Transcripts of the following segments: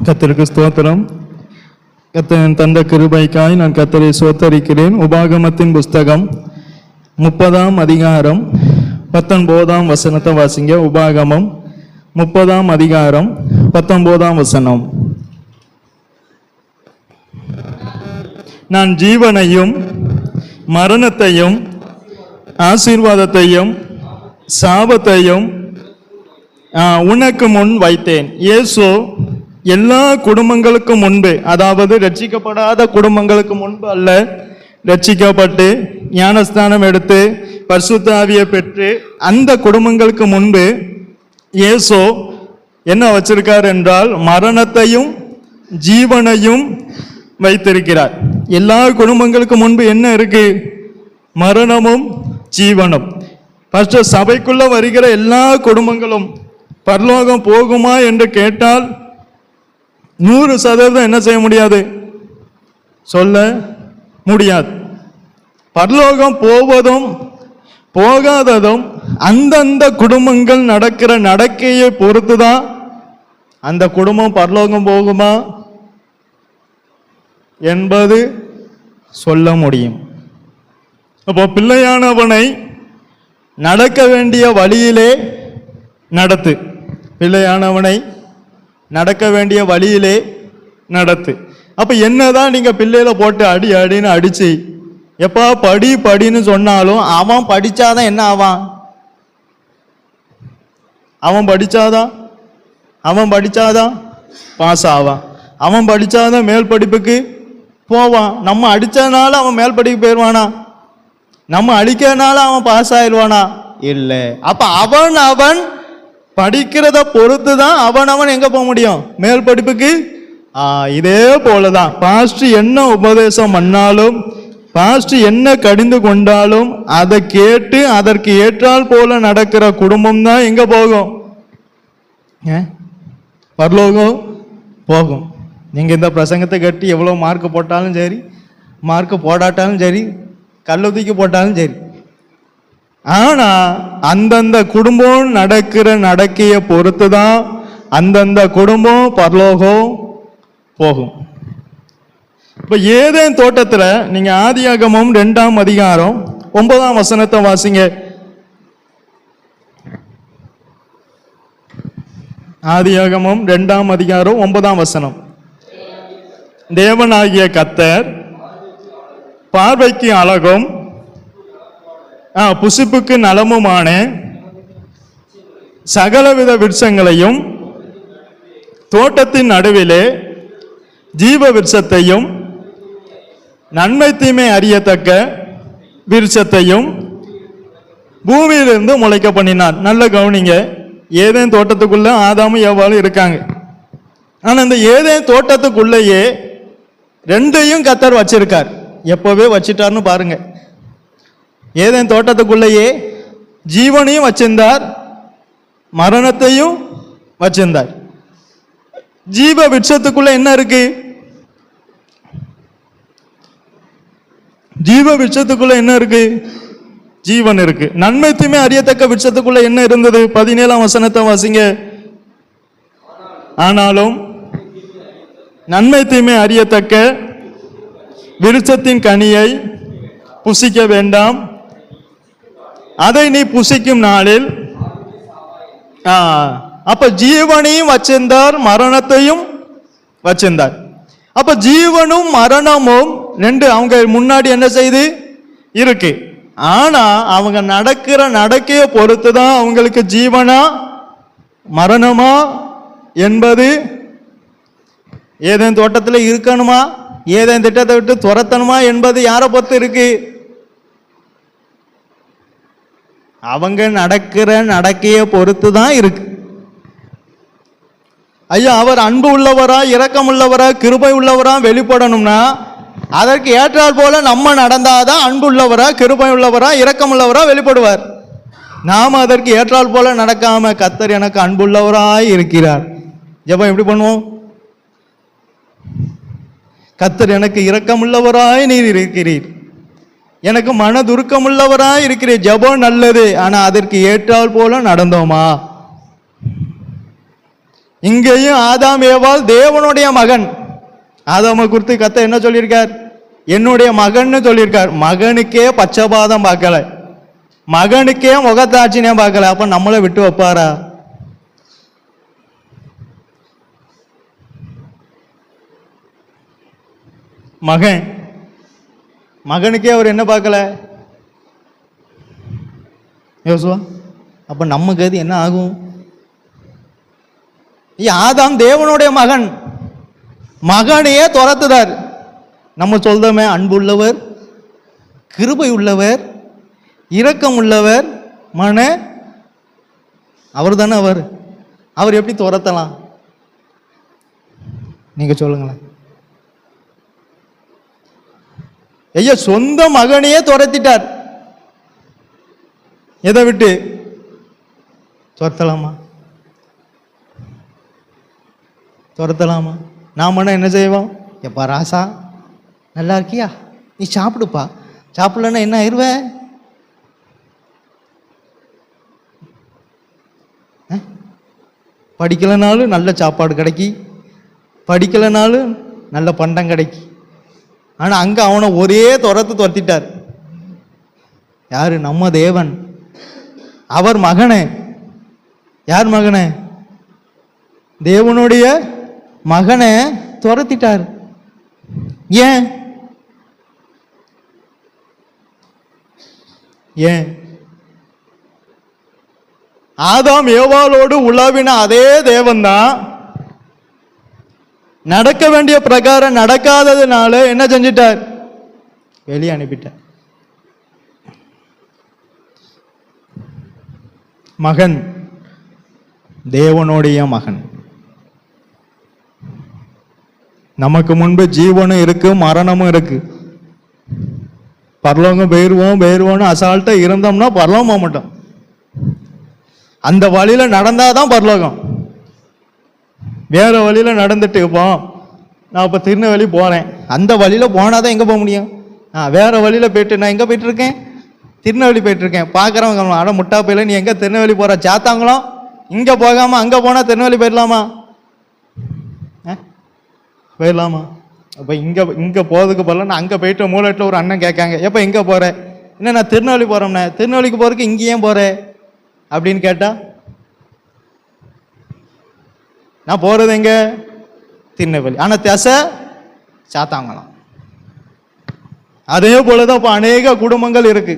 கர்த்தருக்கு ஸ்தோத்திரம். கர்த்தரின் தந்த கிருபைக்காய் நான் கர்த்தரை ஸ்தோத்தரிக்கிறேன். உபாகமத்தின் புஸ்தகம் 30ஆம் அதிகாரம் 19ஆம் வசனத்தை வாசிங்க. உபாகமம் 30ஆம் அதிகாரம் 19ஆம் வசனம். நான் ஜீவனையும் மரணத்தையும் ஆசீர்வாதத்தையும் சாபத்தையும் உனக்கு முன் வைத்தேன். இயேசு எல்லா குடும்பங்களுக்கும் முன்பு, அதாவது ரட்சிக்கப்படாத குடும்பங்களுக்கு முன்பு அல்ல, ரட்சிக்கப்பட்டு ஞானஸ்தானம் எடுத்து பரிசுத்த ஆவியை பெற்று அந்த குடும்பங்களுக்கு முன்பு இயேசு என்ன வச்சிருக்கார் என்றால் மரணத்தையும் ஜீவனையும் வைத்திருக்கிறார். எல்லா குடும்பங்களுக்கு முன்பு என்ன இருக்கு? மரணமும் ஜீவனும். ஃபர்ஸ்ட் சபைக்குள்ள வருகிற எல்லா குடும்பங்களும் பரலோகம் போகுமா என்று கேட்டால் 100% என்ன செய்ய முடியாது? சொல்ல முடியாது. பரலோகம் போவதும் போகாததும் அந்தந்த குடும்பங்கள் நடக்கிற நடக்கையை பொறுத்துதான் அந்த குடும்பம் பரலோகம் போகுமா என்பது சொல்ல முடியும். அப்போ பிள்ளையானவனை நடக்க வேண்டிய வழியிலே நடத்து. பிள்ளையானவனை நடக்க வேண்டிய வழியிலே நடத்து. அப்ப என்னதான் நீங்க பிள்ளையில போட்டு அடி அடின்னு அடிச்சு எப்பா படி படின்னு சொன்னாலும் அவன் படிச்சாதான் என்ன ஆவான்? அவன் படிச்சாதான் பாஸ் ஆவான். அவன் படிச்சாதான் மேல் படிப்புக்கு போவான். நம்ம அடிச்சதுனால அவன் மேல் படிப்பு போயிடுவானா? நம்ம அடிக்கிறதுனால அவன் பாஸ் ஆயிடுவானா? இல்லை. அப்ப அவன் படிக்கிறத பொறுத்து தான் அவன் எங்க போக முடியும்? மேல் படிப்புக்கு. இதே போலதான் பாஸ்டர் என்ன உபதேசம் பண்ணாலும், பாஸ்டர் என்ன கடிந்து கொண்டாலும் அதை கேட்டு அதற்கு ஏற்றால் போல நடக்கிற குடும்பம் தான் எங்க போகும்? பரலோகம் போகும். நீங்க இந்த பிரசங்கத்தை கட்டி எவ்வளவு மார்க் போட்டாலும் சரி, மார்க் போடாட்டாலும் சரி, கல்ல தூக்கி போட்டாலும் சரி, ஆனா அந்தந்த குடும்பம் நடக்கிற நடக்கையை பொறுத்து தான் அந்தந்த குடும்பம் பரலோகம் போகும். இப்ப ஏதேன் தோட்டத்துல நீங்க ஆதியாகமம் 2ஆம் அதிகாரம் 9ஆம் வசனத்தை வாசிங்க. ஆதியாகமம் 2ஆம் அதிகாரம் 9ஆம் வசனம். தேவனாகிய கர்த்தர் பார்வைக்கு அழகும் புசிப்புக்கு நலமுமான சகலவித விருட்சங்களையும் தோட்டத்தின் நடுவிலே ஜீவ விருட்சத்தையும் நன்மை தீமை அறியத்தக்க விருட்சத்தையும் பூமியிலிருந்து முளைக்க பண்ணினார். நல்ல கவனிங்க. ஏதேன் தோட்டத்துக்குள்ள ஆதாமும் ஏவாளும் இருக்காங்க. ஆனா இந்த ஏதேன் தோட்டத்துக்குள்ளேயே ரெண்டையும் கர்த்தர் வச்சிருக்கார். எப்பவே வச்சிட்டார்னு பாருங்க. ஏதேன் தோட்டத்துக்குள்ளேயே ஜீவனையும் வச்சிருந்தார், மரணத்தையும் வச்சிருந்தார். ஜீவ விருட்சத்துக்குள்ள என்ன இருக்கு? ஜீவ விருட்சத்துக்குள்ள என்ன இருக்கு? ஜீவன் இருக்கு. நன்மை தீமை அறியத்தக்க விருட்சத்துக்குள்ள என்ன இருந்தது? 17ஆம் வசனத்தை வாசிங்க. ஆனாலும் நன்மை தீமை அறியத்தக்க விருட்சத்தின் கனியை புசிக்க வேண்டாம், அதை நீ புசிக்கும் நாளில். அப்ப ஜீவனையும் வச்சிருந்தார், மரணத்தையும் வச்சிருந்தார். அப்ப ஜீவனும் மரணமும் ரெண்டு அவங்க முன்னாடி என்ன செய்து இருக்கு. ஆனா அவங்க நடக்கிற நடக்கையை பொறுத்து தான் அவங்களுக்கு ஜீவனா மரணமா என்பது, ஏதேன் தோட்டத்தில் இருக்கணுமா, ஏதேன் திட்டத்தை விட்டு துரத்தணுமா என்பது யாரை பொறுத்து இருக்கு? அவங்க நடக்கிற நடக்கையை பொறுத்து தான் இருக்கு. ஐயா, அவர் அன்பு உள்ளவரா, இரக்கம் உள்ளவரா, கிருபை உள்ளவரா வெளிப்படணும்னா அதற்கு ஏற்றால் போல நம்ம நடந்தாதான் அன்பு உள்ளவரா, கிருபை உள்ளவரா, இரக்கம் உள்ளவரா வெளிப்படுவார். நாம அதற்கு ஏற்றால் போல நடக்காம கர்த்தர் எனக்கு அன்புள்ளவராய் இருக்கிறார் ஜெபம் எப்படி பண்ணுவோம்? கர்த்தர் எனக்கு இரக்கமுள்ளவராய் நீர் இருக்கிறீர், எனக்கு மனதுருக்கமுள்ளவராய் இருக்கிறீர். ஜெபம் நல்லது, ஆனா அதற்கு ஏற்றால் போல நடந்தோமா? இங்கேயும் ஆதாம் ஏவாள் தேவனுடைய மகன். ஆதாமை குறித்து கத்த என்ன சொல்லியிருக்கார்? என்னுடைய மகன்னு சொல்லியிருக்கார். மகனுக்கே பச்சபாதம் பார்க்கல, மகனுக்கே முகத்தாட்சினே பார்க்கல. அப்ப நம்மளை விட்டு வைப்பாரா? மகனுக்கே அவர் என்ன பார்க்கல யோசுவா? அப்ப நம்ம கதி என்ன ஆகும்? ஆதாம் தேவனுடைய மகன், மகனையே துரத்துதார். நம்ம சொல்றோமே அன்புள்ளவர், கிருபை உள்ளவர், இரக்கம் உள்ளவர், மன அவர் தானே அவர் எப்படி துரத்தலாம்? நீங்க சொல்லுங்களேன். ஐயா சொந்த மகனையே துரத்திட்டார். எதை விட்டு துரத்தலாமா? துரத்தலாமா? நாம என்ன செய்வோம்? எப்பா ராசா நல்லா இருக்கியா, நீ சாப்பிடுப்பா, சாப்பிடலன்னா என்ன ஆயிடுவ? படிக்கலைனாலும் நல்ல சாப்பாடு கிடைக்கி, படிக்கலைனாலும் நல்ல பண்டம் கிடைக்கி. ஆனால் அங்கே அவனை ஒரே துரத்திட்டார். யாரு? நம்ம தேவன். அவர் மகனே. யார் மகனே? தேவனுடைய மகனை துரத்திட்டார். ஏன்? ஆதாம் ஏவாளோடு உலாவின அதே தேவன் தான் நடக்க வேண்டிய பிரகாரம் நடக்காததுனால என்ன செஞ்சிட்டார்? வெளியே அனுப்பிட்டார். மகன், தேவனுடைய மகன். நமக்கு முன்பு ஜீவனும் இருக்கு, மரணமும் இருக்கு. பரலோகம் போயிருவோம்னு அசால்ட்டா இருந்தோம்னா பரலோகம் போக மாட்டோம். அந்த வழியில நடந்தாதான் பரலோகம். வேற வழியில நடந்துட்டு நான் இப்ப திருநெல்வேலி போறேன், அந்த வழியில போனாதான் எங்க போக முடியும்? வேற வழியில போயிட்டு நான் எங்க போயிட்டு இருக்கேன்? திருநெல்வேலி போயிட்டு இருக்கேன். பாக்குறவங்க அட முட்டா போயில, நீ எங்க திருநெல்வேலி போற? சாத்தாங்களோ இங்க போகாம அங்க போனா திருநெல்வேலி போயிடலாமா? போயிடலாமா? அப்ப இங்க போறதுக்கு போல நான் அங்க போயிட்டு மூலட்டில் ஒரு அண்ணன் கேட்காங்க, எப்ப எங்க போற? என்ன நான் திருநெல்வேலி போறோம்னா, திருநெல்வேலிக்கு போறதுக்கு இங்க ஏன் போற அப்படின்னு கேட்டா, நான் போறது எங்க? திருநெல்வேலி. ஆனா திசை சாத்தாங்களாம். அதே போலதான் இப்ப அநேக குடும்பங்கள் இருக்கு.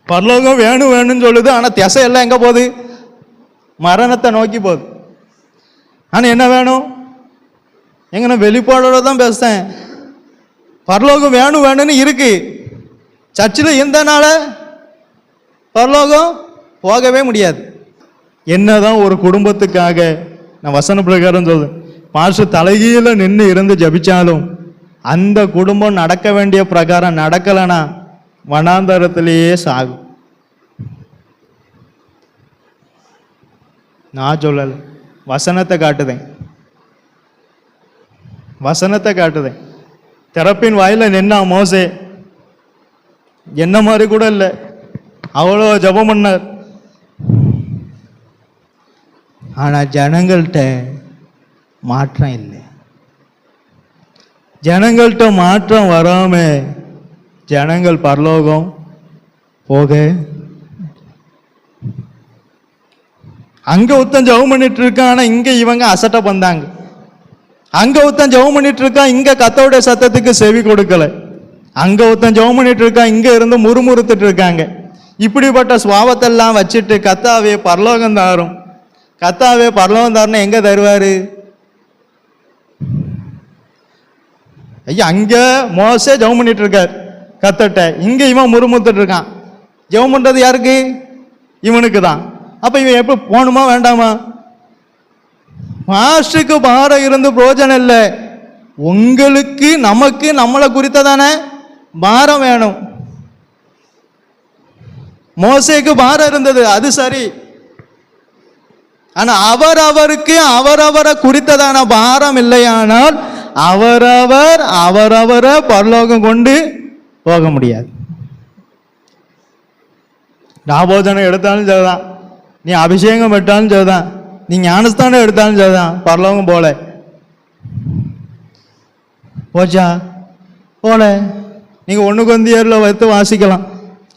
பரலோகம் வேணும்னு சொல்லுது, ஆனா திசை எல்லாம் எங்க போகுது? மரணத்தை நோக்கி போகுது. ஆனா என்ன வேணும்? எங்க நான் வெளிப்பாடோட தான் பேசுறேன். பரலோகம் வேணும்னு இருக்கு. சர்ச்சில் இருந்தனால பரலோகம் போகவே முடியாது. என்னதான் ஒரு குடும்பத்துக்காக நான் வசன பிரகாரம் சொல்றேன், மாஸ்டர் தலைகீழ நின்று இருந்து ஜபிச்சாலும் அந்த குடும்பம் நடக்க வேண்டிய பிரகாரம் நடக்கலைன்னா வனாந்தரத்திலேயே சாகும். நான் சொல்லல, வசனத்தை காட்டுதேன். திறப்பின் வாயில நின்னா மோசே, என்ன மாதிரி கூட இல்லை, அவ்வளோ ஜபம் பண்ணார். ஆனா ஜனங்கள்கிட்ட மாற்றம் இல்லை. ஜனங்கள்கிட்ட மாற்றம் வராம ஜனங்கள் பரலோகம் போக, அங்க ஒருத்தன் ஜெபம் பண்ணிட்டு இருக்கான், ஆனா இங்க இவங்க அசட்டை பந்தாங்க. அங்க ஒருத்தன் ஜெபம் பண்ணிட்டு இருக்கான், இங்க கத்தோடைய சத்தத்துக்கு செவி கொடுக்கல. அங்க ஒருத்தன் ஜெபம் பண்ணிட்டு இருக்கான், இங்க இருந்து முறுமுறுத்துட்டு இருக்காங்க. இப்படிப்பட்ட சுவாபத்தெல்லாம் வச்சுட்டு கத்தாவே பரலோகம் தாரும், கத்தாவே பரலோகம் தாருன்னு எங்க தருவாரு? ஐயா அங்க மோசே ஜெபம் பண்ணிட்டு இருக்கார் கத்தட்ட, இங்க இவன் முறுமுறுத்துட்டு இருக்கான். ஜெபம் பண்றது யாருக்கு? இவனுக்கு தான். அப்ப இவன் எப்ப போகணுமா வேண்டாமா? மாஸ்டருக்கு பாரம் இருந்து பிரயோஜனம் இல்லை. உங்களுக்கு நமக்கு நம்மளை குறித்ததானே பாரம் வேணும். மோசேக்கு பாரம் இருந்தது, அது சரி. ஆனா அவரவரை குறித்ததான பாரம் இல்லையானால் அவரவரை பரலோகம் கொண்டு போக முடியாது. ராபோஜனம் எடுத்தாலும் சரிதான், நீ அபிஷேகம் பெற்றாலும் சரிதான், நீ நீ ஞானஸ்தானம் எடுத்தாலும் சரிதான், பரலோகம் போல. போச்சா? போல. நீங்கள் 1 கொரிந்தியரில் வைத்து வாசிக்கலாம்,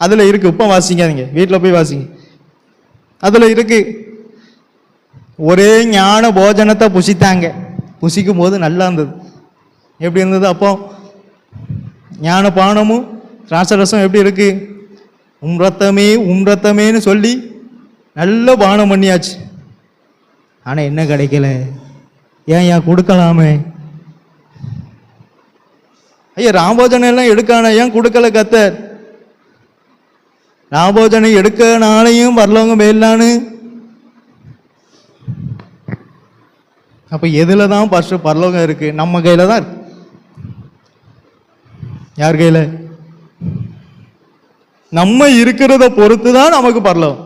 அதில் இருக்குது. இப்போ வாசிக்காதீங்க, வீட்டில் போய் வாசிங்க, அதில் இருக்கு. ஒரே ஞான போஜனத்தை புசித்தாங்க. புசிக்கும் போது நல்லா இருந்தது. எப்படி இருந்தது? அப்போ ஞான பானமும் திராட்சரசம் எப்படி இருக்கு? உம்ரத்தமே உம்ரத்தமேன்னு சொல்லி நல்ல பானம் பண்ணியாச்சு. ஆனால் என்ன கிடைக்கல? ஏன் கொடுக்கலாமே? ஐயா ராம்போஜனை எல்லாம் எடுக்கான ஏன் கொடுக்கல கர்த்தர்? ராம்போஜனை எடுக்கனாலையும் பரலோகம் போயிடலான்னு. அப்போ எதில் தான் ஃபர்ஸ்ட் பரலோகம் இருக்கு? நம்ம கையில் தான் இருக்கு. யார் கையில்? நம்ம இருக்கிறத பொறுத்து தான் நமக்கு பரலோகம்.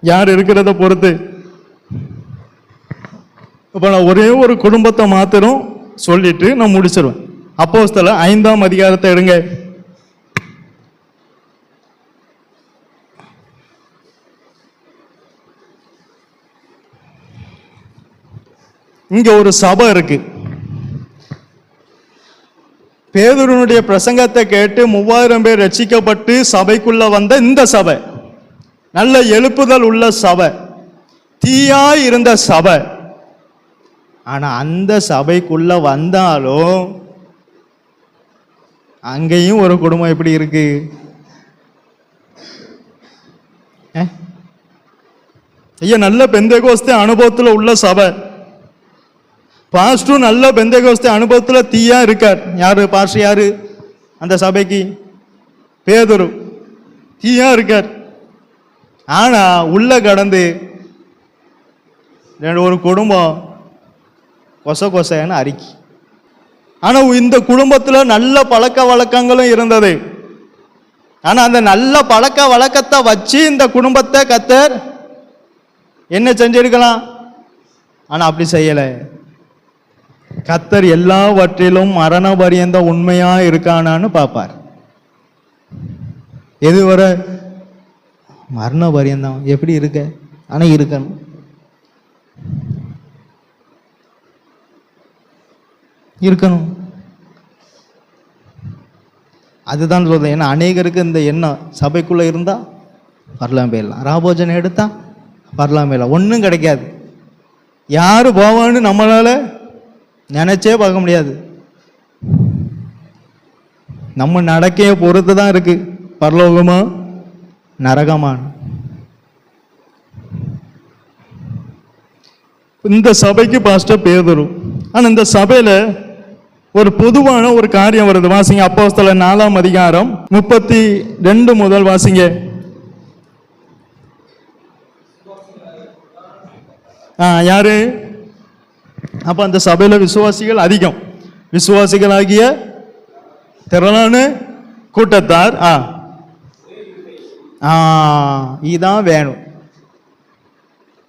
யார் இருக்கிறத பொறுத்து. இப்போ நான் ஒரே ஒரு குடும்பத்தை மாத்திரம் சொல்லிட்டு நான் முடிச்சிருவேன். அப்போஸ்தலர் 5ஆம் அதிகாரத்தை எடுங்க. இங்க ஒரு சபை இருக்கு. பேதுருனுடைய பிரசங்கத்தை கேட்டு 3000 பேர் ரட்சிக்கப்பட்டு சபைக்குள்ள வந்த இந்த சபை நல்ல எழுப்புதல் உள்ள சபை, தீயாய் இருந்த சபை. ஆனா அந்த சபைக்குள்ள வந்தாலும் அங்கேயும் ஒரு குடும்பம் எப்படி இருக்கு? ஐயா நல்ல பெந்தேகோஸ்தே அனுபவத்தில் உள்ள சபை, பாஸ்டர் நல்ல பெந்தேகோஸ்தே அனுபவத்தில் தீயா இருக்கார். யாரு பாஸ்டர்? யாரு அந்த சபைக்கு? பேதுரு தீயா இருக்கார். ஆனா உள்ள கடந்து ஒரு குடும்பம் கொசன்னு அறிக்கை. ஆனா இந்த குடும்பத்துல நல்ல பழக்க வழக்கங்களும் இருந்தது. ஆனா அந்த நல்ல பழக்க வழக்கத்தை வச்சு இந்த குடும்பத்தை கர்த்தர் என்ன செஞ்சிருக்கலாம்? ஆனா அப்படி செய்யல. கர்த்தர் எல்லாவற்றிலும் மரண பரியந்த உண்மையா இருக்கானான்னு பார்ப்பார். எதுவரை? மரண பரியந்தம் எப்படி இருக்க? ஆனா இருக்கணும். இருக்கணும். அதுதான் சொல்றேன். ஏன்னா அநேகருக்கு இந்த எண்ணம் சபைக்குள்ள இருந்தா பரலாம் போயிடலாம், ராபோஜனை எடுத்தா பரலாம் போயிடலாம், ஒன்றும் கிடைக்காது. யாரு போவான்னு நம்மளால நினைச்சே பார்க்க முடியாது. நம்ம நடக்கைய பொறுத்து தான் இருக்கு பரலோகமா நரகமான. இந்த சபைக்கு பாஸ்டர் பேதுரு. ஆனா இந்த சபையில ஒரு பொதுவான ஒரு காரியம் வருது. வாசிங்க அப்போஸ்தலர் 4ஆம் அதிகாரம் 32 முதல் வாசிங்க. யாரு? அப்ப அந்த சபையில விசுவாசிகள் அதிகம். விசுவாசிகளாகிய திரளான கூட்டத்தார். இதான் வேணும்.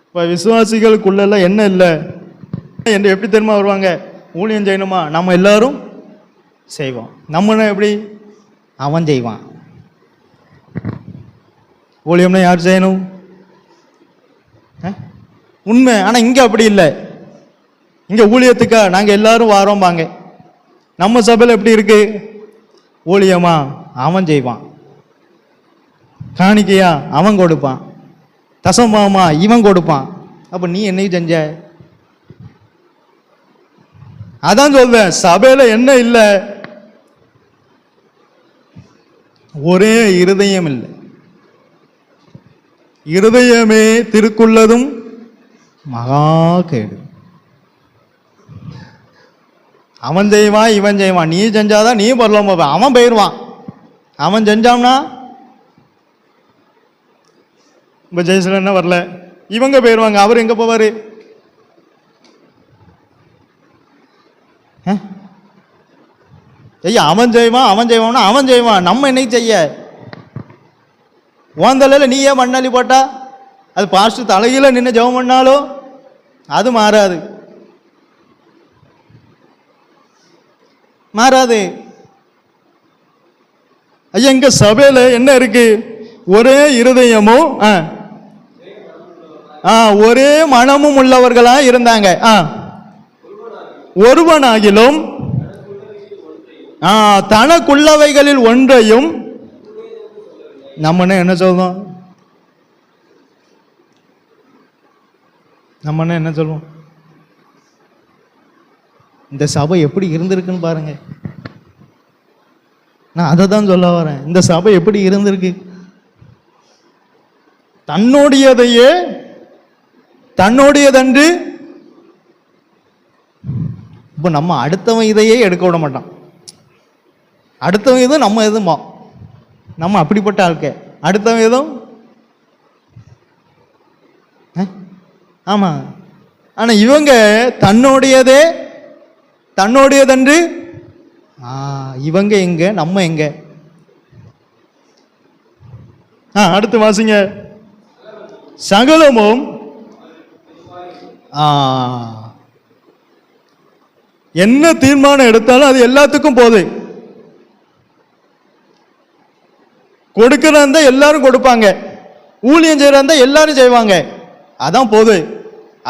இப்ப விசுவாசிகளுக்குள்ள என்ன இல்லை என்று எப்படி தெரியுமா வருவாங்க? ஊழியம் செய்யணுமா? நம்ம எல்லாரும் செய்வோம். நம்ம எப்படி? அவன் செய்வான். ஊழியம்னா யார் செய்யணும்? உண்மை. ஆனா இங்க அப்படி இல்லை. இங்க ஊழியத்துக்கா நாங்க எல்லாரும் வாரோம்பாங்க. நம்ம சபையில் எப்படி இருக்கு? ஊழியமா? அவன் செய்வான். காணிக்கையா? அவன் கொடுப்பான். தசமாமா? இவன் கொடுப்பான். அப்ப நீ என்னைக்கு செஞ்ச? அதான் சொல்வேன், சபையில என்ன இல்லை? ஒரே இருதயம் இல்லை. இருதயமே திருக்குள்ளதும் மகா கேடு. அவன் செய்வான், இவன் செய்வான். நீ செஞ்சாதான் நீ பரலோகம் போவ. அவன் போயிடுவான். அவன் செஞ்சான்னா இப்போ ஜெயசில என்ன வரல, இவங்க போயிடுவாங்க. அவர் எங்க போவாரு? ஐயா அவன் செய்வான், அவன் செய்வான்னா அவன் செய்வான். நம்ம என்னைக்கு செய்ய? ஓந்தலையில நீ ஏன் மண்ணாளி போட்டா? அது பாஸ்டர் தலையில நின்று ஜெபம் பண்ணாலும் அது மாறாது. மாறாது. ஐயா இங்க சபையில என்ன இருக்கு? ஒரே இருதயமும் ஒரே மனமும் உள்ளவர்களா இருந்தாங்க. ஒருவனாகிலும் தனக்குள்ளவைகளில் ஒன்றையும் நம்ம என்ன சொல்றோம்? நம்ம என்ன சொல்லுவோம்? இந்த சபை எப்படி இருந்திருக்குன்னு பாருங்க. நான் அதை தான் சொல்ல வரேன். இந்த சபை எப்படி இருந்திருக்கு? தன்னுடையதன்று. இப்போ நம்ம அடுத்தவன் இதையே எடுக்க விட மாட்டான். அடுத்தவன் எதுவும் நம்ம எதுமா, நம்ம அப்படிப்பட்ட ஆட்க. அடுத்தவன் எதுவும் ஆமா. ஆனா இவங்க தன்னுடையதன்று. இவங்க எங்க, நம்ம எங்க? அடுத்து வாசிங்க. சகலமும் என்ன தீர்மானம் எடுத்தாலும் அது எல்லாத்துக்கும் போகுது. கொடுக்கிறதா எல்லாரும் கொடுப்பாங்க, ஊழியம் செய்யறதா எல்லாரும் செய்வாங்க. அதான் போது.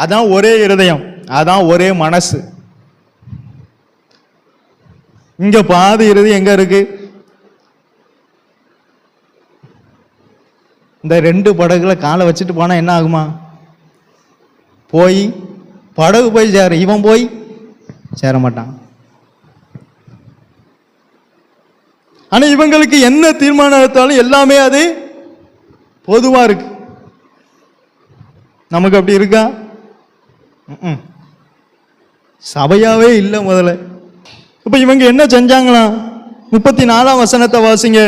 அதான் ஒரே இருதயம், அதான் ஒரே மனசு. இங்க பாதி இருதயம் எங்க இருக்கு? இந்த 2 படகுல காலை வச்சுட்டு போனா என்ன ஆகுமா? படகு போய் சேர, இவன் போய் சேர மாட்டான். ஆனா இவங்களுக்கு என்ன தீர்மானம் எடுத்தாலும் எல்லாமே அது பொதுவா இருக்கு. நமக்கு அப்படி இருக்கா? சபையாவே இல்லை முதல்ல. இப்ப இவங்க என்ன செஞ்சாங்களாம்? 34ஆம் வசனத்தை வாசிங்க.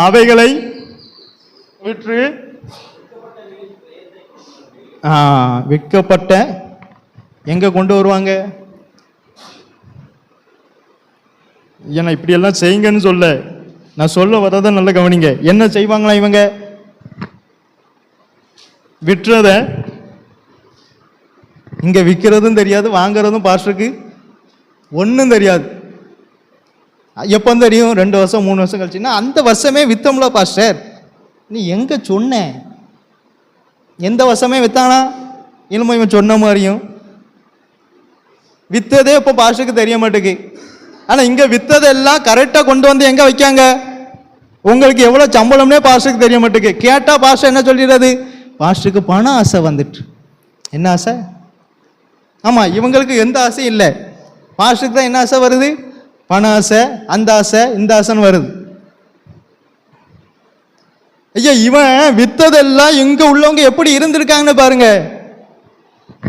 அவைகளை விற்று விற்கப்பட்ட எங்க கொண்டு வருவாங்க? ஏன்னா இப்படி எல்லாம் செய்யுங்கன்னு சொல்ல, நான் சொல்ல வரத நல்ல கவனிங்க. என்ன செய்வாங்களா இவங்க? விற்றத இங்க விற்கிறதும் தெரியாது, வாங்குறதும் பாஸ்டருக்கு ஒன்றும் தெரியாது. எப்போ தெரியும்? 2 வருஷம் 3 வருஷம் கழிச்சுன்னா, அந்த வருஷமே வித்தோம்ல பாஸ்டர், நீ எங்க சொன்ன? எந்த வருஷமே வித்தானா? இனிமே இவன் சொன்ன மாதிரியும் வித்ததே இப்போ பாஸ்டருக்கு தெரிய மாட்டேங்குது. ஆனா இங்க வித்ததெல்லாம் கரெக்டா கொண்டு வந்து எங்க வைக்காங்க? உங்களுக்கு எவ்வளவு சம்பளம்னே பாஸ்டருக்கு தெரிய மாட்டேங்குது. கேட்டா பாஸ்டர் என்ன சொல்லிடுறது? பாஸ்டருக்கு பண ஆசை வந்துட்டு. என்ன ஆசை? ஆமா, இவங்களுக்கு எந்த ஆசையும் இல்லை. பாஸ்டருக்கு தான் என்ன ஆசை வருது? பண ஆசை, அந்த ஆசை, இந்த ஆசைன்னு வருது. ஐயா, இவன் வித்ததெல்லாம் இங்க உள்ளவங்க எப்படி இருந்திருக்காங்கன்னு பாருங்க.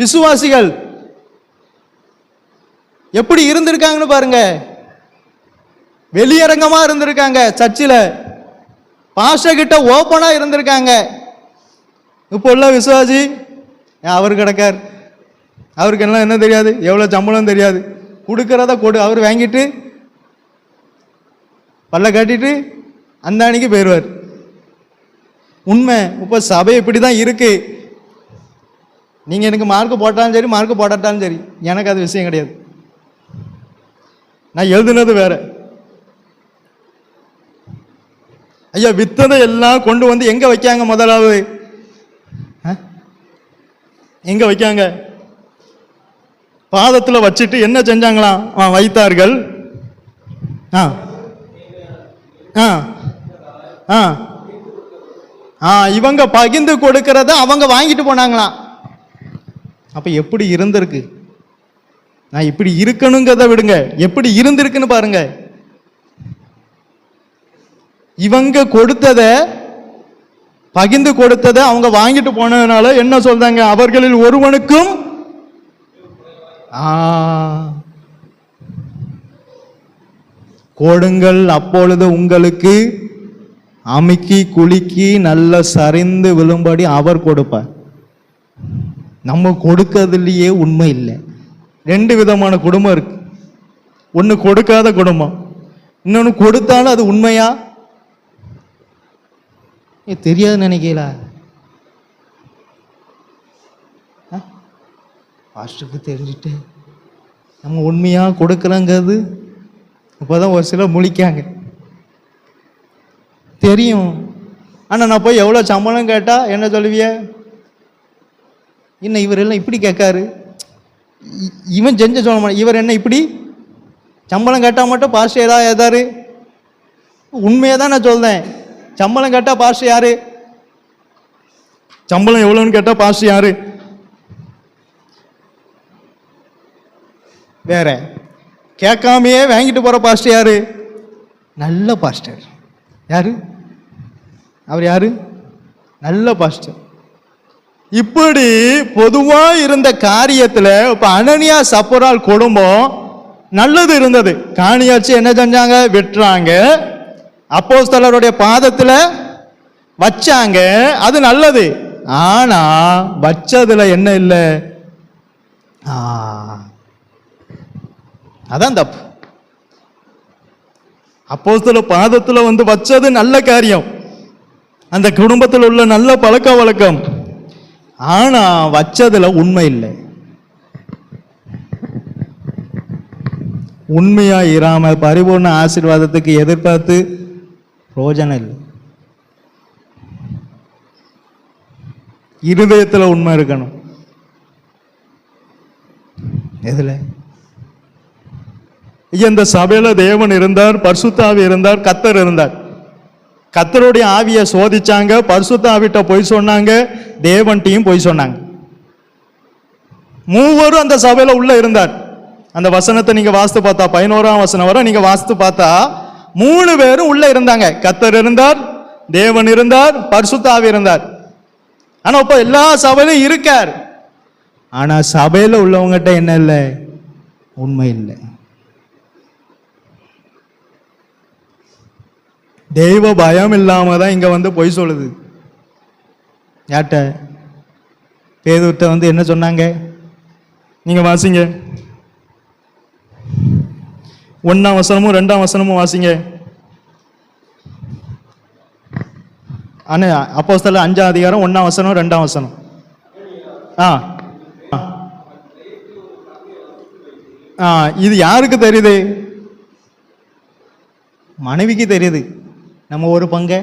விசுவாசிகள் எப்படி இருந்திருக்காங்கன்னு பாருங்க. வெளியரங்கமா இருந்திருக்காங்க, சர்ச்சில் பாஸ்டர் கிட்ட ஓப்பனா இருந்திருக்காங்க. இப்போ உள்ள விசுவாசி அவர் கிடக்கார், அவருக்கு எல்லாம் என்ன தெரியாது, எவ்வளவு சம்பளம் தெரியாது, கொடுக்கறத கொடு, அவர் வாங்கிட்டு பல்ல காட்டிட்டு அந்த அன்னைக்கு போயிடுவார். உண்மை. இப்போ சபை இப்படி தான் இருக்கு. நீங்க எனக்கு மார்க் போட்டாலும் சரி, மார்க் போட்டாலும் சரி, எனக்கு அது விஷயம் கிடையாது. நான் எழுதுனது வேற. ஐயா, வித்ததை எல்லாம் கொண்டு வந்து எங்க வைக்காங்க? முதலாவது எங்க வைக்காங்க? பாதத்தில் வச்சுட்டு என்ன செஞ்சாங்களாம்? வைத்தார்கள். இவங்க பகிர்ந்து கொடுக்கறத அவங்க வாங்கிட்டு போனாங்களாம். அப்ப எப்படி இருந்திருக்கு? நான் இப்படி இருக்கணுங்கிறத விடுங்க, எப்படி இருந்திருக்குன்னு பாருங்க. இவங்க கொடுத்தத, பகிர்ந்து கொடுத்தத அவங்க வாங்கிட்டு போனதுனால என்ன சொல்றாங்க? அவர்களில் ஒருவனுக்கும் கொடுங்கள், அப்பொழுது உங்களுக்கு அமுக்கி குலுக்கி நல்ல சரிந்து விழும்படி அவர் கொடுப்பார். நம்ம கொடுக்கறதுலயே உண்மை இல்லை. 2 விதமான குடும்பம் இருக்கு. ஒன்று கொடுக்காத குடும்பம், இன்னொன்று கொடுத்தாலும் அது உண்மையா தெரியாது நினைக்கல. பாஸ்டருக்கு தெரிஞ்சுட்டு நம்ம உண்மையா கொடுக்கலங்கிறது இப்போதான் ஒரு சிலர் முழிக்காங்க. தெரியும். ஆனால் நான் போய் எவ்வளோ சம்பளம் கேட்டால் என்ன சொல்லுவிய? இன்னும் இவர் எல்லாம் இப்படி கேட்காரு, இவன் செஞ்ச சொல்ல மாட்டேன், இவர் என்ன இப்படி சம்பளம் கேட்டால் மட்டும் பாஸ்டர் ஏதாரு? உண்மையை தான் நான் சொல்றேன். சம்பளம் கேட்டால் பாஸ்டர் யாரு? சம்பளம் எவ்வளோன்னு கேட்டால் பாஸ்டர் யாரு? வேற கேட்காமையே வாங்கிட்டு போகிற பாஸ்டர் யாரு? நல்ல பாஸ்டர். யாரு அவர்? யாரு? நல்ல பாஸ்டர். இப்படி பொதுவாக இருந்த காரியத்தில் இப்போ அனனியா சப்போரால் குடும்பம் நல்லது இருந்தது. காணியாச்சு என்ன செஞ்சாங்க? வெட்டுறாங்க, அப்போஸ்தலருடைய பாதத்தில் வச்சாங்க, அது நல்லது. ஆனா வச்சதுல என்ன இல்லை? அதான் தப்பு. அப்போஸ்தலர் பாதத்தில் வந்து வச்சது நல்ல காரியம், அந்த குடும்பத்தில் உள்ள நல்ல பழக்க வழக்கம். ஆனா வச்சதுல உண்மை இல்லை. உண்மையா இராம பரிபூர்ண ஆசீர்வாதத்துக்கு எதிர்பார்த்து பிரயோஜனம் இல்லை. இருதயத்தில் உண்மை இருக்கணும். எதுல? இந்த சபையில தேவன் இருந்தார், பரிசுத்த ஆவி இருந்தார், கர்த்தர் இருந்தார். கர்த்தருடைய ஆவியை சோதிச்சாங்க, பரிசுத்த ஆவிட்ட போய் சொன்னாங்க, தேவன்ட்டையும் போய் சொன்னாங்க. மூவரும் அந்த சபையில உள்ள இருந்தார். அந்த வசனத்தை நீங்க வாசித்து பார்த்தா 11ஆம் வசனம் வரை நீங்க வாசித்து பார்த்தா 3 பேரும் உள்ள இருந்தாங்க. கர்த்தர் இருந்தார், தேவன் இருந்தார், பரிசுத்த ஆவி இருந்தார். ஆனா இப்ப எல்லா சபையிலும் இருக்கார். ஆனா சபையில உள்ளவங்ககிட்ட என்ன இல்லை? உண்மை இல்லை. தெய்வ பயம் இல்லாம தான் இங்க வந்து பொய் சொல்லுது. யார்கிட்ட? பேதுருட்ட வந்து என்ன சொன்னாங்க? நீங்க வாசிங்க, 1ஆம் வசனமும் 2ஆம் வசனமும் வாசிங்க. அப்போஸ்தலர் 5ஆம் அதிகாரம் 1ஆம் வசனம் 2ஆம் வசனம். இது யாருக்கு தெரியுது? மனைவிக்கு தெரியுது. நம்ம ஒரு பங்கை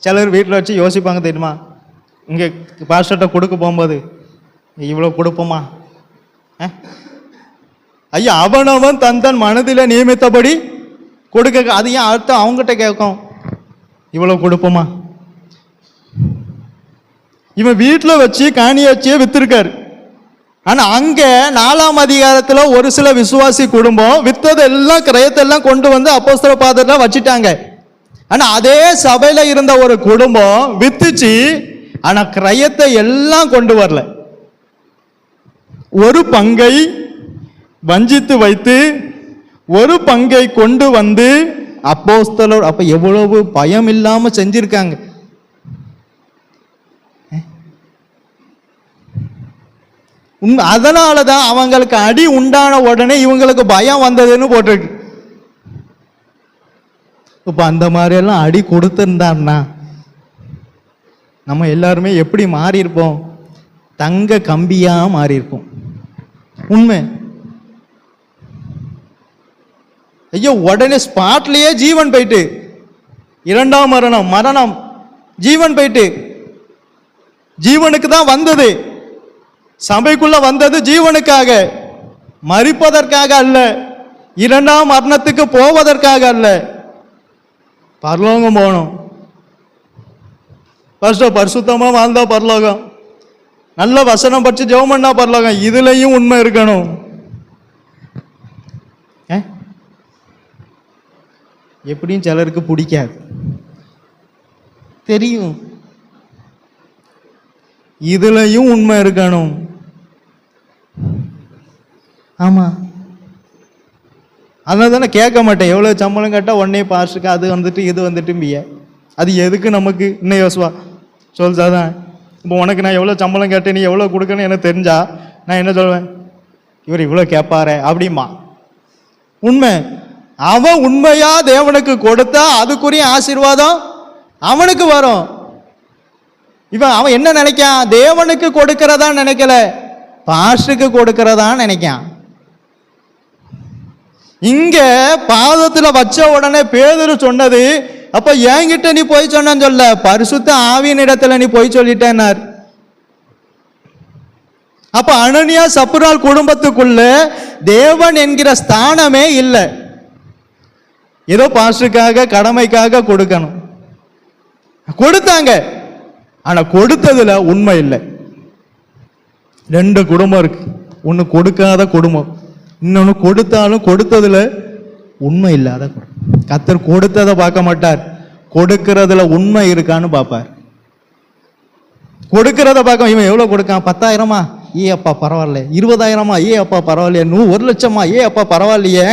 சிலர் வீட்டில் வச்சு யோசிப்பாங்க தெரியுமா? இங்கே பாஸ்டர்கிட்ட கொடுக்க போகும்போது இவ்வளோ கொடுப்போமா? ஐயா, அவனவன் தன் மனதில் நியமித்தபடி கொடுக்க. அது ஏன் அர்த்தம் அவங்ககிட்ட கேட்கும்? இவ்வளோ கொடுப்போமா? இவன் வீட்டில் வச்சு காணியாச்சியே வித்திருக்காரு. ஆனால் அங்கே 4ஆம் அதிகாரத்தில் ஒரு சில விசுவாசி குடும்பம் வித்ததெல்லாம் கிரயத்தெல்லாம் கொண்டு வந்து அப்போஸ்தலர் பாதத்தில் வச்சுட்டாங்க. ஆனால் அதே சபையில் இருந்த ஒரு குடும்பம் வித்துச்சு, ஆனால் கிரயத்தை எல்லாம் கொண்டு வரல. ஒரு பங்கை வஞ்சித்து வைத்து ஒரு பங்கை கொண்டு வந்து அப்போஸ்தலர் அப்ப எவ்வளவு பயம் இல்லாம செஞ்சிருக்காங்க. அதனாலதான் அவங்களுக்கு அடி உண்டான உடனே இவங்களுக்கு பயம் வந்ததுன்னு போட்டிருக்கு. இப்ப அந்த மாதிரி எல்லாம் அடி கொடுத்திருந்தான்னா நம்ம எல்லாருமே எப்படி மாறி இருப்போம்? தங்க கம்பியா மாறி இருப்போம். உண்மை. ஐயோ, உடனே ஸ்பாட்லயே ஜீவன் போயிட்டு, 2ஆம் மரணம் ஜீவன் போயிட்டு. ஜீவனுக்கு தான் வந்தது, சபைக்குள்ள வந்தது ஜீவனுக்காக, மரிப்பதற்காக அல்ல, 2ஆம் மரணத்துக்கு போவதற்காக அல்ல, பரலோகம் போகணும். பரிசுத்தமா வாழ்ந்தா பரலோகம், நல்ல வசனம் படிச்சு ஜெபம் பண்ணா பரலோகம். இதுலயும் உண்மை இருக்கணும். எப்படியும் சிலருக்கு பிடிக்காது, தெரியும். இதுலயும் உண்மை இருக்கணும். ஆமா, அதனால தானே கேட்க மாட்டேன். எவ்வளவு சம்பளம் கேட்டா உடனே பாஸ்டுக்கு அது வந்துட்டு இது வந்துட்டு. அது எதுக்கு நமக்கு? இன்னும் யோசுவா சொல்லுதான். இப்போ உனக்கு நான் எவ்வளோ சம்பளம் கேட்டேன், நீ எவ்வளோ கொடுக்கணும்னு எனக்கு தெரிஞ்சா நான் என்ன சொல்வேன்? இவர் இவ்வளோ கேட்பாரு அப்படிமா. உண்மை. அவன் உண்மையா தேவனுக்கு கொடுத்தா அதுக்குரிய ஆசீர்வாதம் அவனுக்கு வரும். அவன் என்ன நினைக்கான்? தேவனுக்கு கொடுக்கிறதா நினைக்கல, பாஸ்டுக்கு கொடுக்கிறதா நினைக்கான். இங்க பாதத்துல வச்ச உடனே பேதுரு சொன்னது, அப்ப என்கிட்ட நீ போய் சொன்னு சொல்ல, பரிசுத்த ஆவியின் இடத்துல நீ போய் சொல்லிட்டேன்னார். அப்ப அனனியா சப்புரால் குடும்பத்துக்குள்ள தேவன் என்கிற ஸ்தானமே இல்லை. ஏதோ பாஸ்டருக்காக கடமைக்காக கொடுக்கணும், கொடுத்தாங்க. ஆனா கொடுத்ததுல உண்மை இல்லை. 2 குடும்பம் இருக்கு. ஒன்னு கொடுக்காத குடும்பம், இன்னொன்னு கொடுத்தாலும் கொடுத்ததுல உண்மை இல்லாத குடும்பம். கர்த்தர் கொடுத்ததை பார்க்க மாட்டார், கொடுக்கிறதுல உண்மை இருக்கான்னு பார்ப்பார். கொடுக்கிறத பார்க்க, இவன் எவ்வளவு கொடுக்கான், 10,000மா, ஏ அப்பா பரவாயில்ல, 20,000மா, ஏ அப்பா பரவாயில்லையே, 1,00,000மா, ஏ அப்பா பரவாயில்லையே.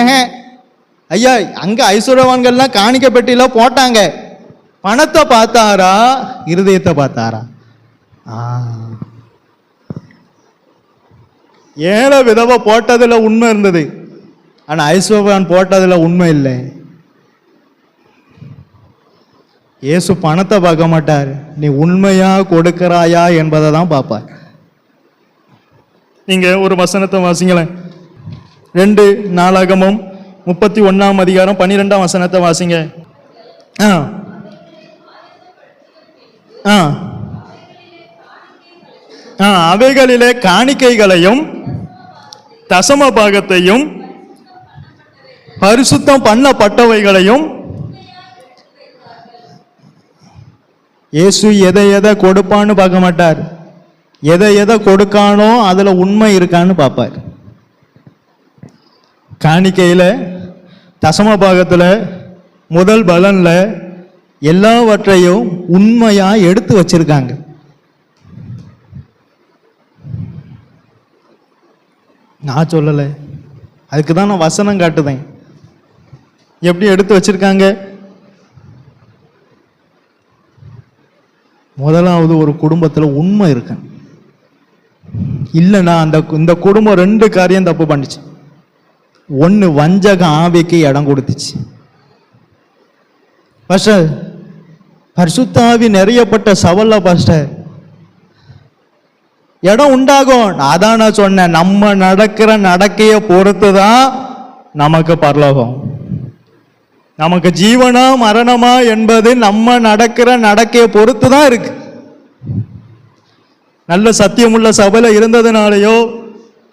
ஐயா, அங்க ஐஸ்வர்யவான்கள்லாம் காணிக்க பெட்டியில போட்டாங்க. பணத்தை பார்த்தாரா, இருதயத்தை பார்த்தாரா? ஏழை விதவை போட்டதுல உண்மை இருந்தது, ஆனா ஐஸ்வர்யவான் போட்டதுல உண்மை இல்லை. இயேசு பணத்தை பார்க்க மாட்டார், நீ உண்மையா கொடுக்கிறாயா என்பதை தான் பார்ப்பார். நீங்க ஒரு வசனத்தை வாசிங்களேன். 2 நாளாகமம் 31ஆம் அதிகாரம் 12ஆம் வசனத்தை வாசிங்க. அவைகளிலே காணிக்கைகளையும் தசம பாகத்தையும் பரிசுத்தம் பண்ணப்பட்டவைகளையும் இயேசு எதை எதை கொடுப்பான்னு பார்க்க மாட்டார், எதை எதை கொடுக்கானோ அதுல உண்மை இருக்கான்னு பார்ப்பார். காணிக்கையில, தசம பாகத்துல, முதல் பலன்ல எல்லாவற்றையும் உண்மையா எடுத்து வச்சிருக்காங்க. நான் சொல்லல, அதுக்கு தான் நான் வசனம் காட்டுதேன். எப்படி எடுத்து வச்சிருக்காங்க? முதலாவது, ஒரு குடும்பத்துல உண்மை இருக்கு. இல்லைன்னா இந்த குடும்பம் 2 காரியம் தப்பு பண்ணிச்சு. 1, வஞ்சக ஆவிக்கு இடம் கொடுத்துச்சு. பாஸ்டர், பரிசுத்த ஆவி நிறையப்பட்ட சவல்ல பாஸ்டர், இடம் உண்டாகும். அதான் நான் சொன்னேன், நம்ம நடக்கிற நடக்கைய பொறுத்து தான் நமக்கு பரலோகம். நமக்கு ஜீவனா மரணமா என்பது நம்ம நடக்கிற நடக்கையை பொறுத்து தான் இருக்கு. நல்ல சத்தியமுள்ள சபையில இருந்ததுனாலயோ,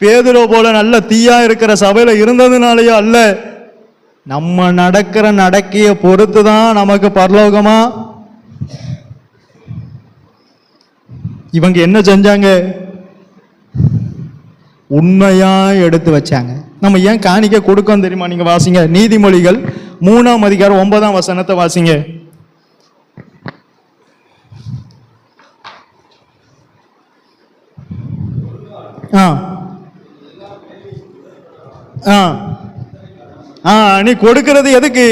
பேதுரு போல நல்ல தீயா இருக்கிற சபையில இருந்ததுனாலயோ அல்ல, நம்ம நடக்கிற நடக்கையை பொறுத்து தான் நமக்கு பரலோகமா. இவங்க என்ன செஞ்சாங்க? உண்மையா எடுத்து வச்சாங்க. நம்ம ஏன் காணிக்க கொடுக்கோம் தெரியுமா? நீங்க வாசிங்க, நீதிமொழிகள் 3ஆம் அதிகாரம் 9ஆம் வசனத்தை வாசிங்க. நீ கொடுக்கிறது எதுக்கு?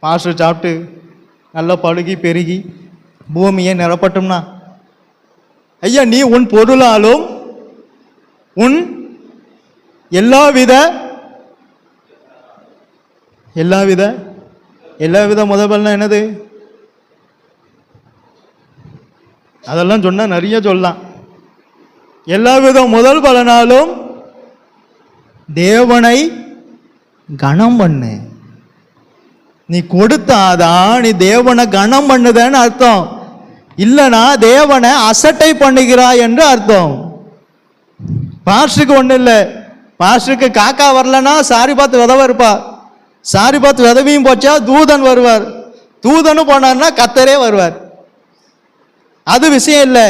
பாஸ்டர் சாப்பிட்டு நல்லா பழுகி பெருகி பூமியை நிரப்பட்டும்னா, ஐயா, நீ உன் பொருளாலும் உன் எல்லாவித முதல் பலன் என்னது? அதெல்லாம் சொன்னா நிறைய சொல்லலாம். எல்லாவித முதல் பலனாலும் தேவனை கனம் பண்ணு. நீ கொடுத்தாதான் நீ தேவனை கனம் பண்ணுதன்னு அர்த்தம். இல்லனா தேவனை அசட்டை பண்ணுகிறாய் என்று அர்த்தம். பாஸ்டருக்கு ஒண்ணு இல்லை, பாஸ்டருக்கு காக்கா வரலன்னா சாரி பார்த்து விதவை இருப்பா, சாரி பார்த்து விதவையும் போச்சா தூதன் வருவார், தூதனும் போனார்னா கர்த்தரே வருவார். அது விஷயம் இல்லை.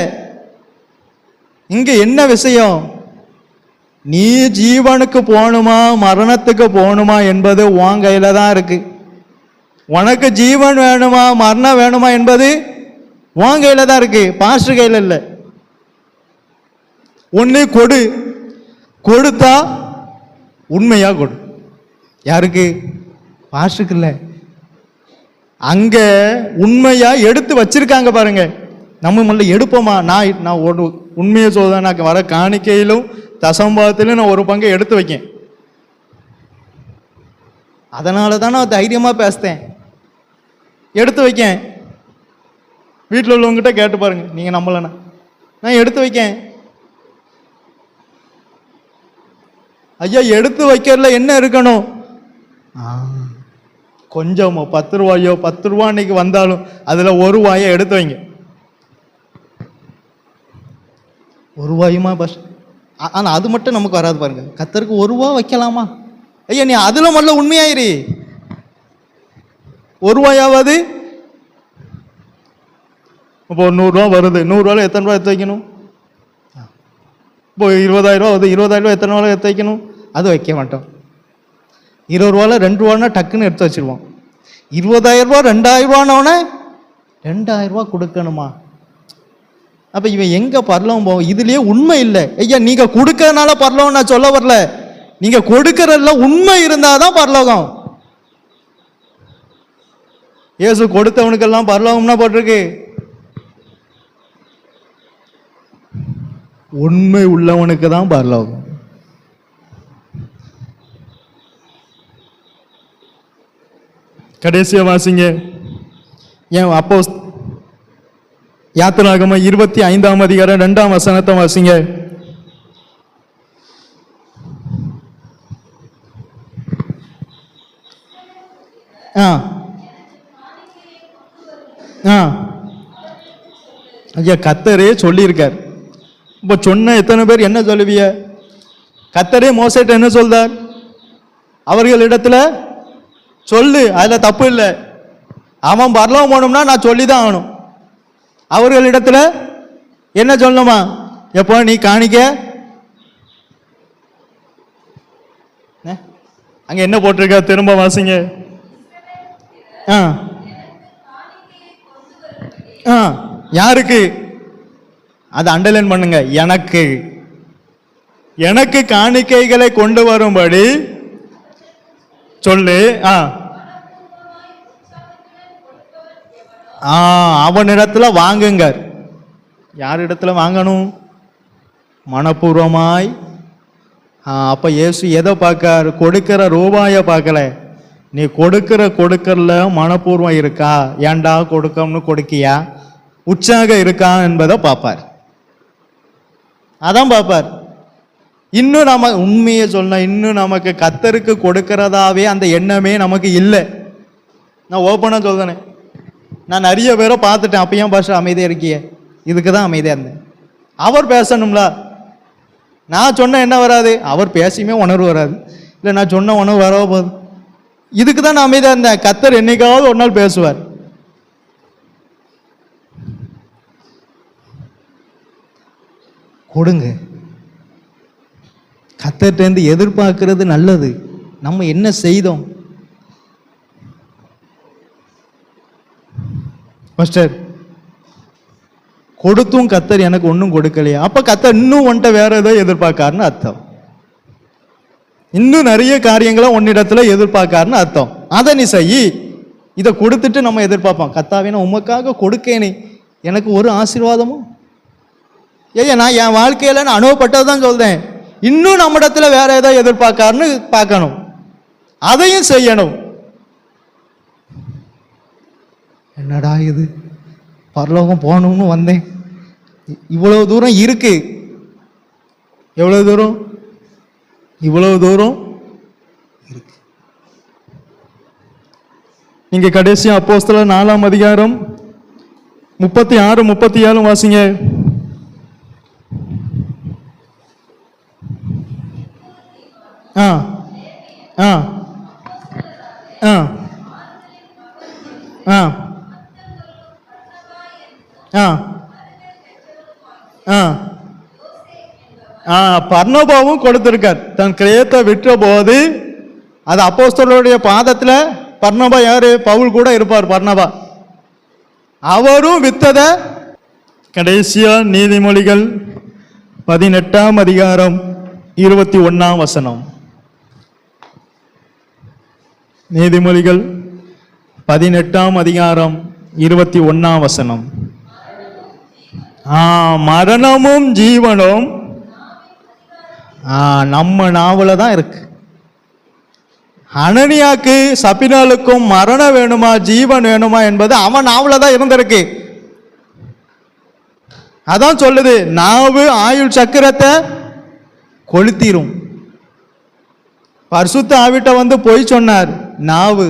இங்க என்ன விஷயம்? நீ ஜீவனுக்கு போகணுமா மரணத்துக்கு போகணுமா என்பது உன் கையில தான் இருக்கு. உனக்கு ஜீவன் வேணுமா மரணம் வேணுமா என்பது உன் கையில தான் இருக்கு, பாஸ்டர் கையில இல்லை. ஒண்ணு கொடு, கொடுத்தா உண்மையா கொடு. யாருக்கு? பாஸ்டருக்கு இல்லை. அங்க உண்மையா எடுத்து வச்சிருக்காங்க பாருங்க. நம்ம முதல்ல எடுப்போமா? நான் ஒரு உண்மையை சொல்றேன், நான் வர காணிக்கையிலும் தசம்பாவத்திலும் நான் ஒரு பங்கை எடுத்து வைக்கேன். அதனால தான் நான் தைரியமா பேசுறேன், எடுத்து வைக்கேன். வீட்டில் உள்ளவங்ககிட்ட கேட்டு பாருங்க, நீங்க நம்பலன்னா. நான் எடுத்து வைக்கேன். ஐயா, எடுத்து வைக்கிறதுல என்ன இருக்கணும்? கொஞ்சமோ 10 ரூபாயோ 10 ரூபா அன்னைக்கு வந்தாலும் அதில் 1 ரூபாயை எடுத்து வைங்க. 1 ரூபாயுமா பஸ்? ஆனால் அது மட்டும் நமக்கு வராது பாருங்க. கர்த்தருக்கு 1 ரூபா வைக்கலாமா? ஐயா நீ அதில் முதல்ல உண்மையாயிரு. 1 ரூபாயாவது இப்போ 100 ரூபா வருது. 100 ரூபாயில் எத்தனை ரூபா எடுத்து வைக்கணும்? இப்போ 20,000 ரூபா வருது. 20,000 ரூபா எத்தனை ரூபாயில் எடுத்து வைக்கணும்? அது வைக்க மாட்டோம். 20 ரூபாவில் 2 ரூபான்னா டக்குன்னு எடுத்து வச்சிருவோம். 20,000 ரூபா 2,000 ரூபானோடனே 2,000 ரூபா கொடுக்கணுமா? அப்போ இவன் எங்கே பரலவம் போவோம்? இதுலேயே உண்மை இல்லை. ஐயா நீங்கள் கொடுக்கறதுனால பரலவம் நான் சொல்ல வரல. நீங்கள் கொடுக்கறதுல உண்மை இருந்தால் தான் பரலோகம். இயேசு கொடுத்தவனுக்கெல்லாம் பரலோகம்னா போட்டிருக்கு. உண்மை உள்ளவனுக்கு தான் பரலோகம். கடைசியா வாசிங்க. ஏன் அப்போ யாத்திராகமம் 25ஆம் அதிகாரம் 2ஆம் வசனத்தை வாசிங்க. ஐயா கர்த்தரே சொல்லியிருக்கார். இப்போ சொன்ன எத்தனை பேர் என்ன சொல்லுவிய? கர்த்தரே மோசேட்ட என்ன சொல்றார்? அவர்களிடத்துல சொல்லு, அதில் தப்பு இல்லை. அவன் பரலோகம் போகணும்னா நான் சொல்லி தான் ஆகணும். அவர்களிடத்துல என்ன சொல்லணுமா? எப்போ நீ காணிக்க அங்க என்ன போட்டிருக்க? திரும்ப வாசிங்க. யாருக்கு? அதை அண்டர்லைன் பண்ணுங்க. எனக்கு எனக்கு காணிக்கைகளை கொண்டு வரும்படி சொல்லு. அவனிடத்துல வாங்குங்க. யார் இடத்துல வாங்கணும்? மனப்பூர்வமாய். அப்ப இயேசு எதை பார்க்கார்? கொடுக்கிற ரூபாயை பார்க்கல. நீ கொடுக்கறல மனப்பூர்வம் இருக்கா? ஏண்டா கொடுக்கணும்னு கொடுக்கியா? உற்சாக இருக்கா என்பதை பார்ப்பார். அதான் பார்ப்பார். இன்னும் நம்ம உண்மையை சொல்ல, இன்னும் நமக்கு கர்த்தருக்கு கொடுக்கிறதாவே அந்த எண்ணமே நமக்கு இல்லை. நான் ஓப்பனா சொல்றேன். நான் நிறைய பேரை பார்த்துட்டேன். அப்ப ஏன் பாஷா அமைதியா இருக்கிய? இதுக்கு தான் அமைதியா இருந்தேன். அவர் பேசணும்ல. நான் சொன்ன என்ன வராது, அவர் பேசியுமே உணர்வு வராது. இல்லை நான் சொன்ன உணர்வு வர போகுது. இதுக்கு தான் நான் அமைதியா இருந்தேன். கர்த்தர் என்னைக்காவது ஒரு நாள் பேசுவார். கொடுங்க. கர்த்தர்கிட்டேருந்து எதிர்பார்க்கிறது நல்லது. நம்ம என்ன செய்தோம்? பாஸ்டர் கொடுத்தும் கர்த்தர் எனக்கு ஒன்றும் கொடுக்கலையா? அப்ப கர்த்தர் இன்னும் ஒன்ட்ட வேற ஏதோ எதிர்பார்க்காருன்னு அர்த்தம். இன்னும் நிறைய காரியங்களை உன்னிடத்துல எதிர்பார்க்காருன்னு அர்த்தம். அதை நீ செய். இதை கொடுத்துட்டு நம்ம எதிர்பார்ப்போம். கர்த்தாவே நான் உமக்காக கொடுக்கேனே, எனக்கு ஒரு ஆசீர்வாதமும் ஏய்யா நான் என் வாழ்க்கையில நான் அனுபவப்பட்டதான் சொல்றேன். இன்னும் நம்ம இடத்துல வேற ஏதோ எதிர்பார்க்காருன்னு பார்க்கணும். அதையும் செய்யணும். என்னடா இது, பரலோகம் போகணும்னு வந்தேன், இவ்வளவு தூரம் இருக்கு. எவ்வளவு தூரம்? இவ்வளவு தூரம் இருக்கு. நீங்க கடைசியா அப்போஸ்தலர் 4ஆம் அதிகாரம் 36, 37 வாசிங்க. பர்னபாவும் கொடுத்திருக்கார். தன் கிரயத்தை விற்ற போது அது அப்போஸ்தலருடைய பாதத்துல பர்னபா யாரு? பவுல் கூட இருப்பார். பர்னபா அவரும் வித்தத. கடைசியா நீதிமொழிகள் 18ஆம் அதிகாரம் 21ஆம் வசனம். நீதிமொழிகள் 18ஆம் அதிகாரம் 21ஆம் வசனம். மரணமும் ஜீவனும் நம்ம நாவல தான் இருக்கு. அனனியாக்கு சபினாலுக்கும் மரணம் வேணுமா ஜீவன் வேணுமா என்பது அவன் நாவல தான் இருந்திருக்கு. அதான் சொல்லுது, நாவு ஆயுள் சக்கரத்தை கொளுத்திரும். பரிசுத்த ஆவிட்ட வந்து பொய் சொன்னார் நாவு.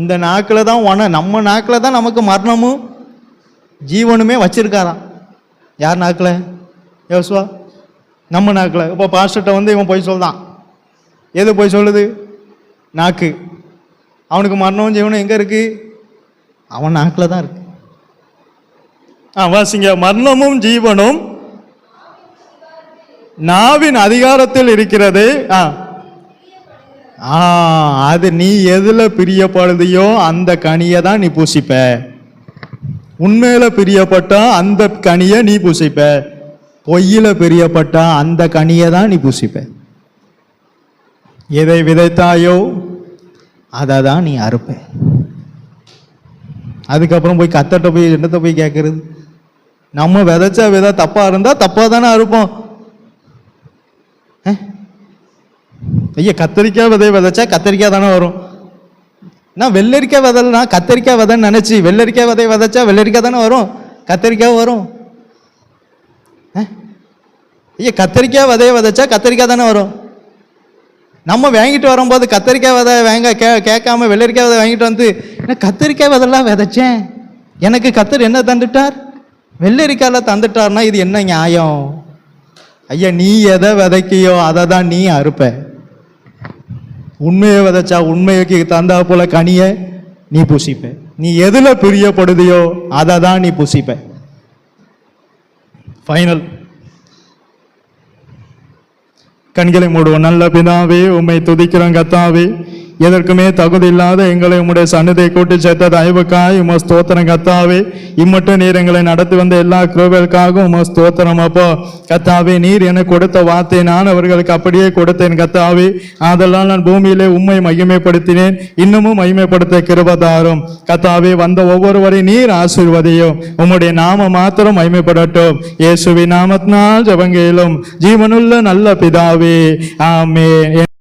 இந்த நாக்கில் தான் நம்ம நாக்கில் தான் நமக்கு மரணமும் ஜீவனுமே வச்சிருக்காராம். யார் நாக்கில்? யோசுவா நம்ம நாக்கில். இப்போ பாஸ்டர்கிட்ட இவன் போய் சொல்றான். எது போய் சொல்லுது? நாக்கு. அவனுக்கு மரணமும் ஜீவனும் எங்கே இருக்கு? அவன் நாக்கில் தான் இருக்கு. வாசிங்க. மரணமும் ஜீவனும் நாவின் அதிகாரத்தில் இருக்கிறது. அது நீ எதுல பிரியப்படுதையோ அந்த கனியை தான் நீ பூசிப்ப. உண்மையில பிரியப்பட்டா அந்த கனியை நீ பூசிப்ப. பொய்யில பிரியப்பட்டா அந்த கனியை தான் நீ பூசிப்ப. எதை விதைத்தாயோ அதை தான் நீ அறுப்ப. அதுக்கப்புறம் போய் கத்தட்ட போய் என்னத்தை போய் கேட்கறது? நம்ம விதைச்ச விதை தப்பா இருந்தா தப்பா தானே அறுப்போம். ஐயா, கத்திரிக்காய் விதை விதைச்சா கத்திரிக்காய் தானே வரும். நான் வெள்ளரிக்காய் விதைனா கத்திரிக்காய் விதைன்னு நினைச்சு வெள்ளரிக்காய் விதை விதைச்சா வெள்ளரிக்காய் தானே வரும், கத்திரிக்காய் வரும். ஐயா, கத்திரிக்காய் விதைய விதைச்சா கத்திரிக்காய் தானே வரும். நம்ம வாங்கிட்டு வரும்போது கத்திரிக்காய் விதை கேட்காம வெள்ளரிக்காய் விதை வாங்கிட்டு வந்து கத்திரிக்காய் விதெல்லாம் விதைச்சேன், எனக்கு கத்தர் என்ன தந்துட்டார்? வெள்ளரிக்காயில தந்துட்டார்னா இது என்ன நியாயம்? ஐயா, நீ எதை விதைக்கியோ அதை தான் நீ அறுப்ப. உண்மையை விதைச்சா உண்மைக்கு தந்தா போல கனிய நீ பூசிப்ப. நீ எதுல பிரியப்படுதியோ அதை தான் நீ பூசிப்ப. ஃபைனல். கண்களை மூடுவோம். நல்ல பிதாவே, உம்மை துதிக்கிறோம் கத்தாவே. எதற்குமே தகுதி இல்லாத எங்களை உம்முடைய சன்னதியை கூட்டி சேர்த்த தயவுக்காய் உம ஸ்தோத்திரம் கத்தாவே. இம்மட்டும் நீர் எங்களை நடத்தி வந்த எல்லா கிருபைகளுக்காகவும் உம ஸ்தோத்திரம். அப்போ கத்தாவே, நீர் எனக்கு கொடுத்த வார்த்தை நான் அவர்களுக்கு அப்படியே கொடுத்தேன் கத்தாவே. அதெல்லாம் நான் பூமியிலே உம்மை மகிமைப்படுத்தினேன், இன்னமும் மகிமைப்படுத்த கிருபதாரும் கத்தாவே. வந்த ஒவ்வொருவரையும் நீர் ஆசீர்வதியும், உம்முடைய நாம மாத்திரம் மகிமைப்படட்டும். இயேசுவின் நாமத்தினால் ஜெபங்கேளும் ஜீவனுள்ள நல்ல பிதாவே, ஆமென்.